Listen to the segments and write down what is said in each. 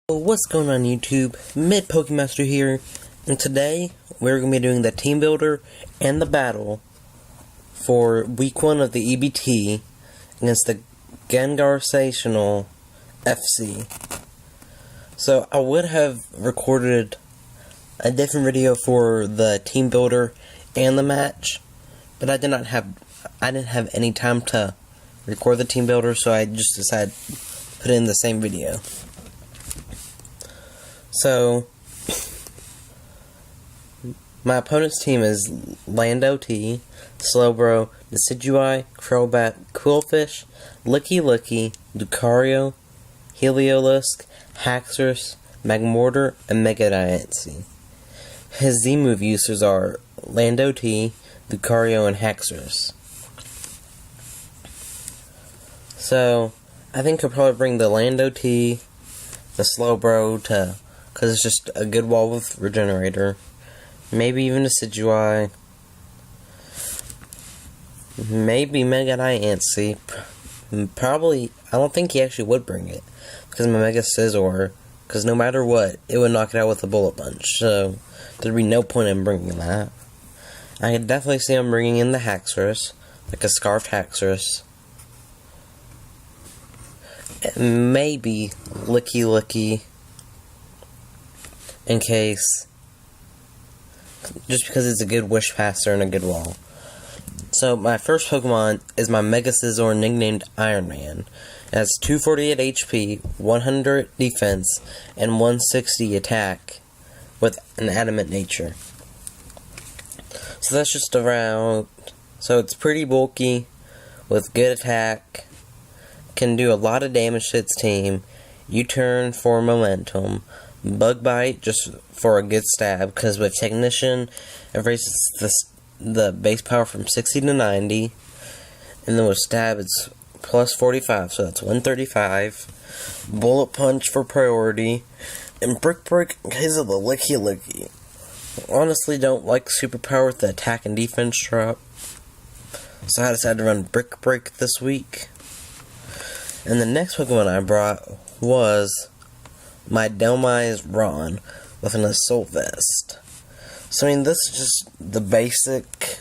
What's going on YouTube? Pokemaster here, and today we're going to be doing the team builder and the battle for week 1 of the EBT against the Gengarsenal FC. So I would have recorded a different video for the team builder and the match, but I didn't have any time to record the team builder, so I just decided to put it in the same video. So, my opponent's team is Lando T, Slowbro, Decidui, Crobat, Quillfish, Licky Licky, Lucario, Heliolisk, Haxorus, Magmortar, and Megadiancy. His Z-move users are Lando T, Lucario, and Haxorus. So, I think I'll probably bring the Lando T, the Slowbro to, because it's just a good wall with Regenerator. Maybe even a Decidui. Maybe Megadiancy. Probably, I don't think he actually would bring it, because my Mega Scizor, because no matter what, it would knock it out with a Bullet Punch, so there'd be no point in bringing that. I could definitely see him bringing in the Haxorus, like a Scarfed Haxorus. And maybe Licky Licky, in case, just because it's a good Wish Passer and a good wall. So my first Pokemon is my Mega Scizor, nicknamed Iron Man. It has 248 HP, 100 defense, and 160 attack with an adamant nature. So that's just around, so it's pretty bulky with good attack, can do a lot of damage to its team, U-turn for momentum, Bug Bite just for a good stab, because with Technician it raises the base power from 60 to 90, and then with Stab it's plus 45, so that's 135, Bullet Punch for priority, and Brick Break because of the Licky Licky. Honestly, don't like superpower with the attack and defense drop, so I decided to run Brick Break this week. And the next Pokemon I brought was my Delmise Ron with an Assault Vest. So, I mean, this is just the basic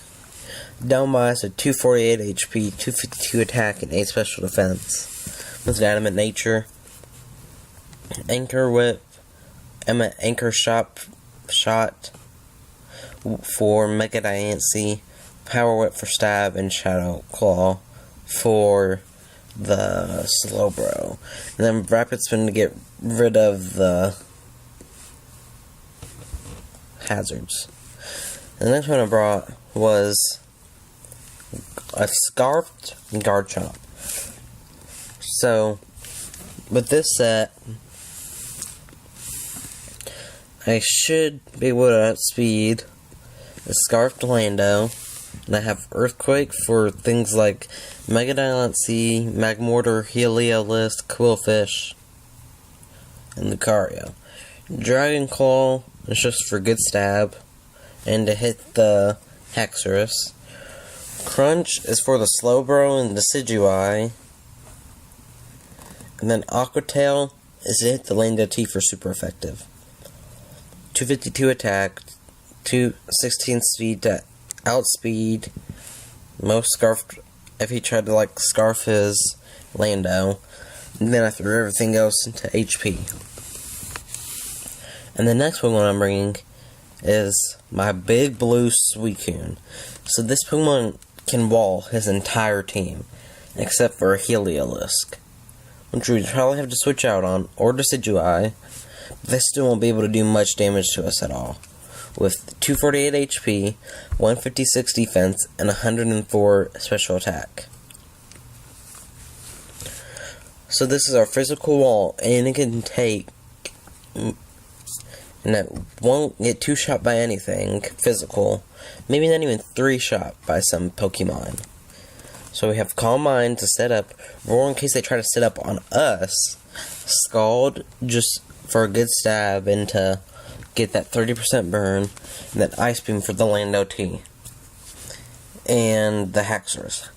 Delmise with 248 HP, 252 attack, and 8 special defense. With an adamant nature. Anchor Whip, Anchor Shot for Megadiancy, Power Whip for Stab, and Shadow Claw for the Slowbro. And then Rapid Spin to get rid of the hazards. The next one I brought was a Scarfed Garchomp. So, with this set, I should be able to outspeed the Scarfed Lando, and I have Earthquake for things like Megadiancy, Magmortar, Heliolisk, Quillfish, and Lucario. Dragon Claw is just for good stab and to hit the Haxorus. Crunch is for the Slowbro and the Decidui. And then Aqua Tail is to hit the Lando T for super effective. 252 attack, 216 speed to outspeed most Scarfed, if he tried to scarf his Lando, and then I threw everything else into HP. And the next Pokemon I'm bringing is my Big Blue Suicune. So this Pokemon can wall his entire team, except for a Heliolisk, which we'd probably have to switch out on, or Decidui, but they still won't be able to do much damage to us at all. With 248 HP, 156 defense, and 104 special attack. So this is our physical wall, and it can take, and it won't get 2-shot by anything physical, maybe not even 3-shot by some Pokemon. So we have Calm Mind to set up, Roar in case they try to set up on us, Scald just for a good stab and to get that 30% burn, and then Ice Beam for the Lando T, and the Haxorus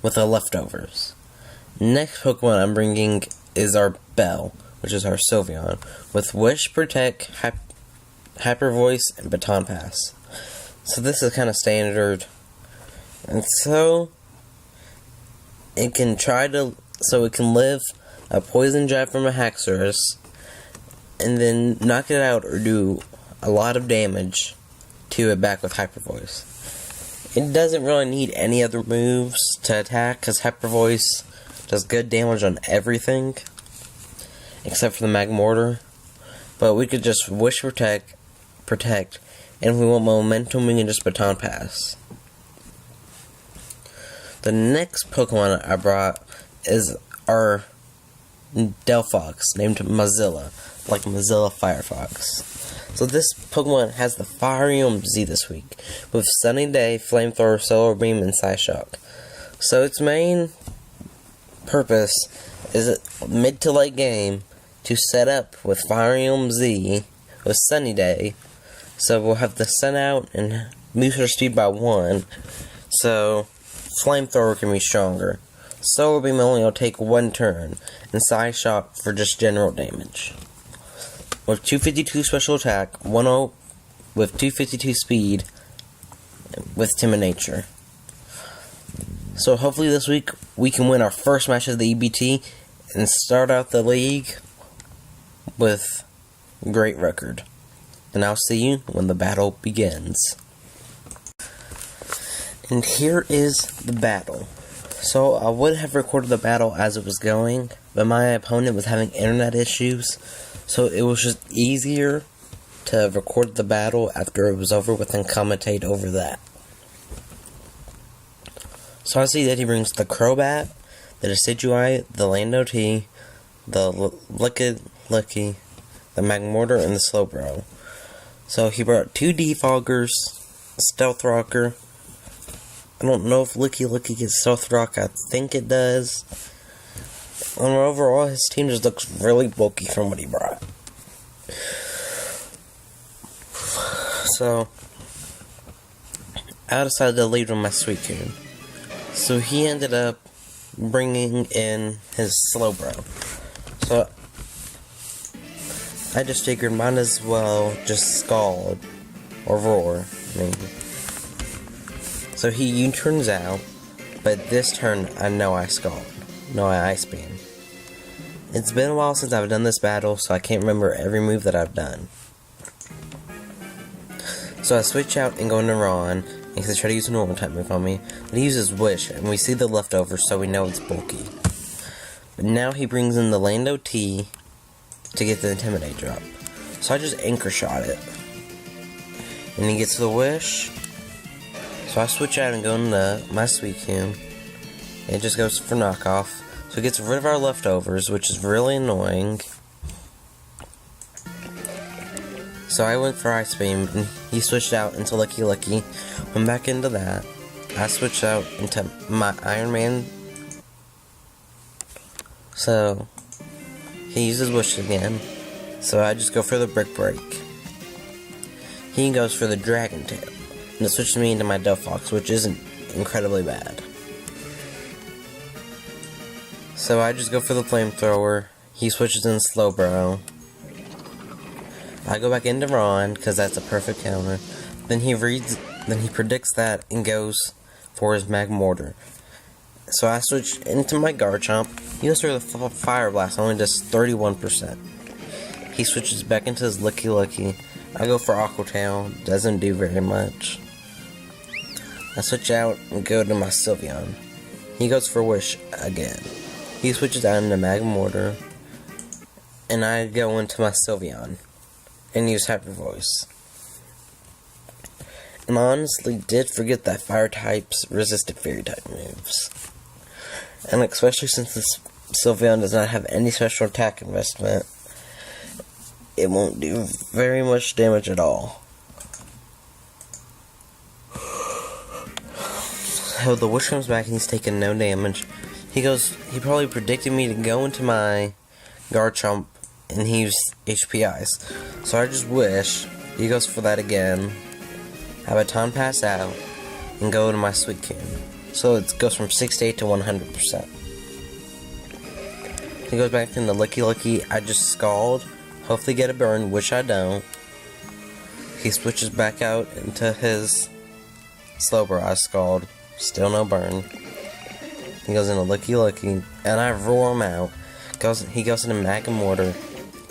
with the leftovers. Next Pokemon I'm bringing is our Bell, which is our Sylveon, with Wish, Protect, Hyper Voice, and Baton Pass. So this is kind of standard. And so it can live a Poison Jab from a Haxorus, and then knock it out or do a lot of damage to it back with Hyper Voice. It doesn't really need any other moves to attack, because Hyper Voice does good damage on everything, except for the Magmortar. But we could just Wish Protect, and if we want momentum, we can just Baton Pass. The next Pokemon I brought is our Delphox, named Mozilla, like Mozilla Firefox. So this Pokemon has the Fire Emblem Z this week, with Sunny Day, Flamethrower, Solar Beam, and Psyshock. So its main purpose is mid to late game to set up with Fire Emblem Z with Sunny Day. So we'll have the sun out and boost our speed by 1. So Flamethrower can be stronger. Solar Beam only will take 1 turn, and Psyshock for just general damage. With 252 special attack, 10 with 252 speed, with Timid Nature. So hopefully this week we can win our first match of the EBT and start out the league with a great record. And I'll see you when the battle begins. And here is the battle. So I would have recorded the battle as it was going, but my opponent was having internet issues, so it was just easier to record the battle after it was over with and commentate over that. So I see that he brings the Crobat, the Decidueye, the Lando T, the Lucky, the Magmortar, and the Slowbro. So he brought 2 Defoggers, a Stealth Rocker. I don't know if Licky gets Stealth Rock. I think it does. And overall, his team just looks really bulky from what he brought. So I decided to lead with my Suicune. So he ended up bringing in his Slowbro. So I just figured might as well just Scald or Roar. So he U-turns out, but this turn I know I Scald. No, I Ice Beam. It's been a while since I've done this battle, so I can't remember every move that I've done. So I switch out and go into Ron, and he's try to use a normal type move on me. But he uses Wish, and we see the leftovers, so we know it's bulky. But now he brings in the Lando T to get the Intimidate drop. So I just Anchor Shot it. And he gets the Wish. So I switch out and go into my Suicune. It just goes for knockoff. So it gets rid of our leftovers, which is really annoying. So I went for Ice Beam, and he switched out into Lucky. Went back into that. I switched out into my Iron Man. So he uses Wish again. So I just go for the Brick Break. He goes for the Dragon Tail. And it switches me into my Delphox, which isn't incredibly bad. So I just go for the Flamethrower. He switches in Slowbro. I go back into Ron, because that's a perfect counter. Then he predicts that and goes for his Magmortar. So I switch into my Garchomp. He goes for the Fire Blast, only does 31%. He switches back into his Lucky. I go for Aqua Tail, doesn't do very much. I switch out and go to my Sylveon. He goes for Wish again. He switches out into Magmortar. And I go into my Sylveon and use Hyper Voice. And I honestly did forget that Fire types resisted Fairy type moves. And especially since this Sylveon does not have any special attack investment, it won't do very much damage at all. So the Wish comes back and he's taking no damage. He probably predicted me to go into my Garchomp and he used HP Ice. So I just Wish. He goes for that again. Have a Baton Pass out and go to my Suicune. So it goes from 68 to 100%. He goes back into Licky Licky. I just scald. Hopefully get a burn, which I don't. He switches back out into his Slowbro. I scald. Still no burn. He goes into Licky Licky. And I roar him out. He goes into Magma Mortar.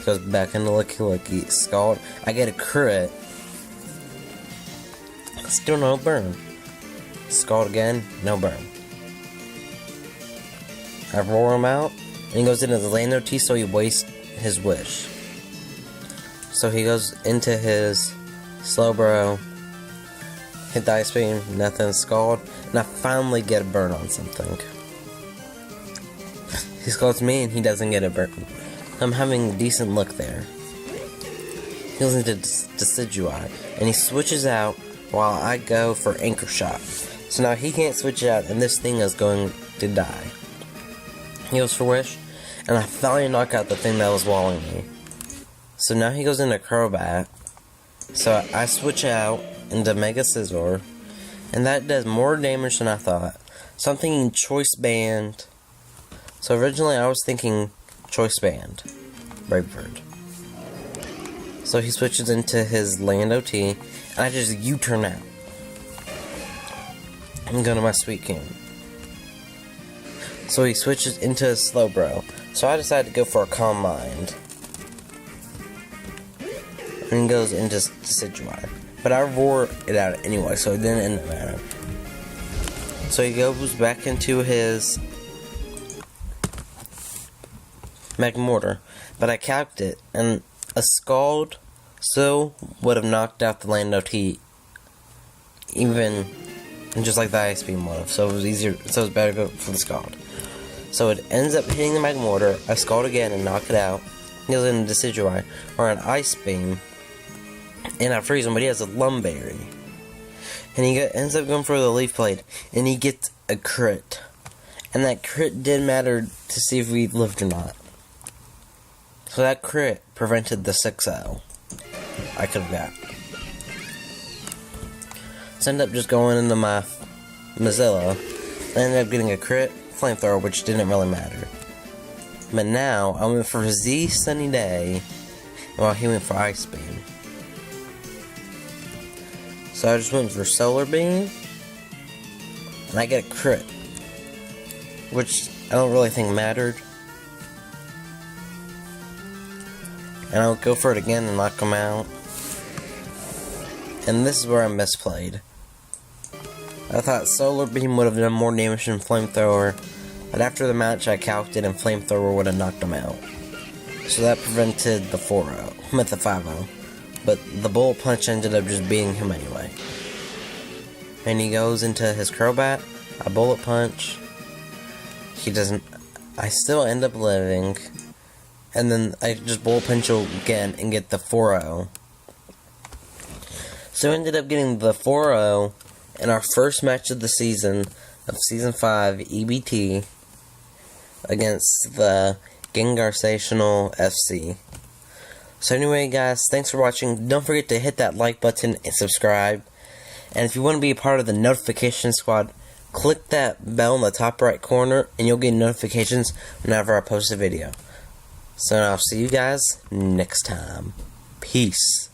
Goes back into Licky Licky. Scald. I get a crit. Still no burn. Scald again. No burn. I roar him out. And he goes into the Lando T, so he wastes his wish. So he goes into his Slowbro. Hit the Ice Beam. Nothing. Scald. And I finally get a burn on something. He scalds me and he doesn't get a burn. I'm having a decent look there. He goes into Decidueye. And he switches out while I go for Anchor Shot. So now he can't switch out and this thing is going to die. He goes for Wish, and I finally knock out the thing that was walling me. So now he goes into Crobat. So I switch out into Mega Scizor, and that does more damage than I thought. So I'm thinking Choice Band. So originally I was thinking Choice Band. Brave Bird. So he switches into his Lando T, and I just U-turn out. I'm going to my Sweet King. So he switches into a Slowbro. So I decided to go for a Calm Mind. And he goes into Decidueye. But I roar it out anyway, so it didn't matter. So he goes back into his Magma Mortar. But I calced it, and a Scald so would have knocked out the Lando T. Even just like the Ice Beam would have. So it was easier, so it was better to go for the Scald. So it ends up hitting the Magma Mortar. I Scald again and knock it out. He goes into Decidueye or an Ice Beam. And I freeze him, but he has a Lumberry. And he ends up going for the Leaf Blade. And he gets a crit. And that crit did matter to see if we lived or not. So that crit prevented the 6-0 I could have got. So I ended up just going into my Mozilla. I ended up getting a crit, Flamethrower, which didn't really matter. But now, I went for Z Sunny Day, while he went for Ice Beam. So I just went for Solar Beam, and I get a crit, which I don't really think mattered. And I'll go for it again and knock him out. And this is where I misplayed. I thought Solar Beam would have done more damage than Flamethrower, but after the match I calced it and Flamethrower would have knocked him out. So that prevented the 4-0, with the 5-0. But the Bullet Punch ended up just beating him anyway. And he goes into his Crobat, I Bullet Punch. He doesn't, I still end up living. And then I just Bullet Punch again and get the 4-0. So I ended up getting the 4-0 in our first match of the season, of Season 5, EBT, against the Gengarsenal FC. So anyway, guys, thanks for watching. Don't forget to hit that like button and subscribe. And if you want to be a part of the notification squad, click that bell in the top right corner, and you'll get notifications whenever I post a video. So I'll see you guys next time. Peace.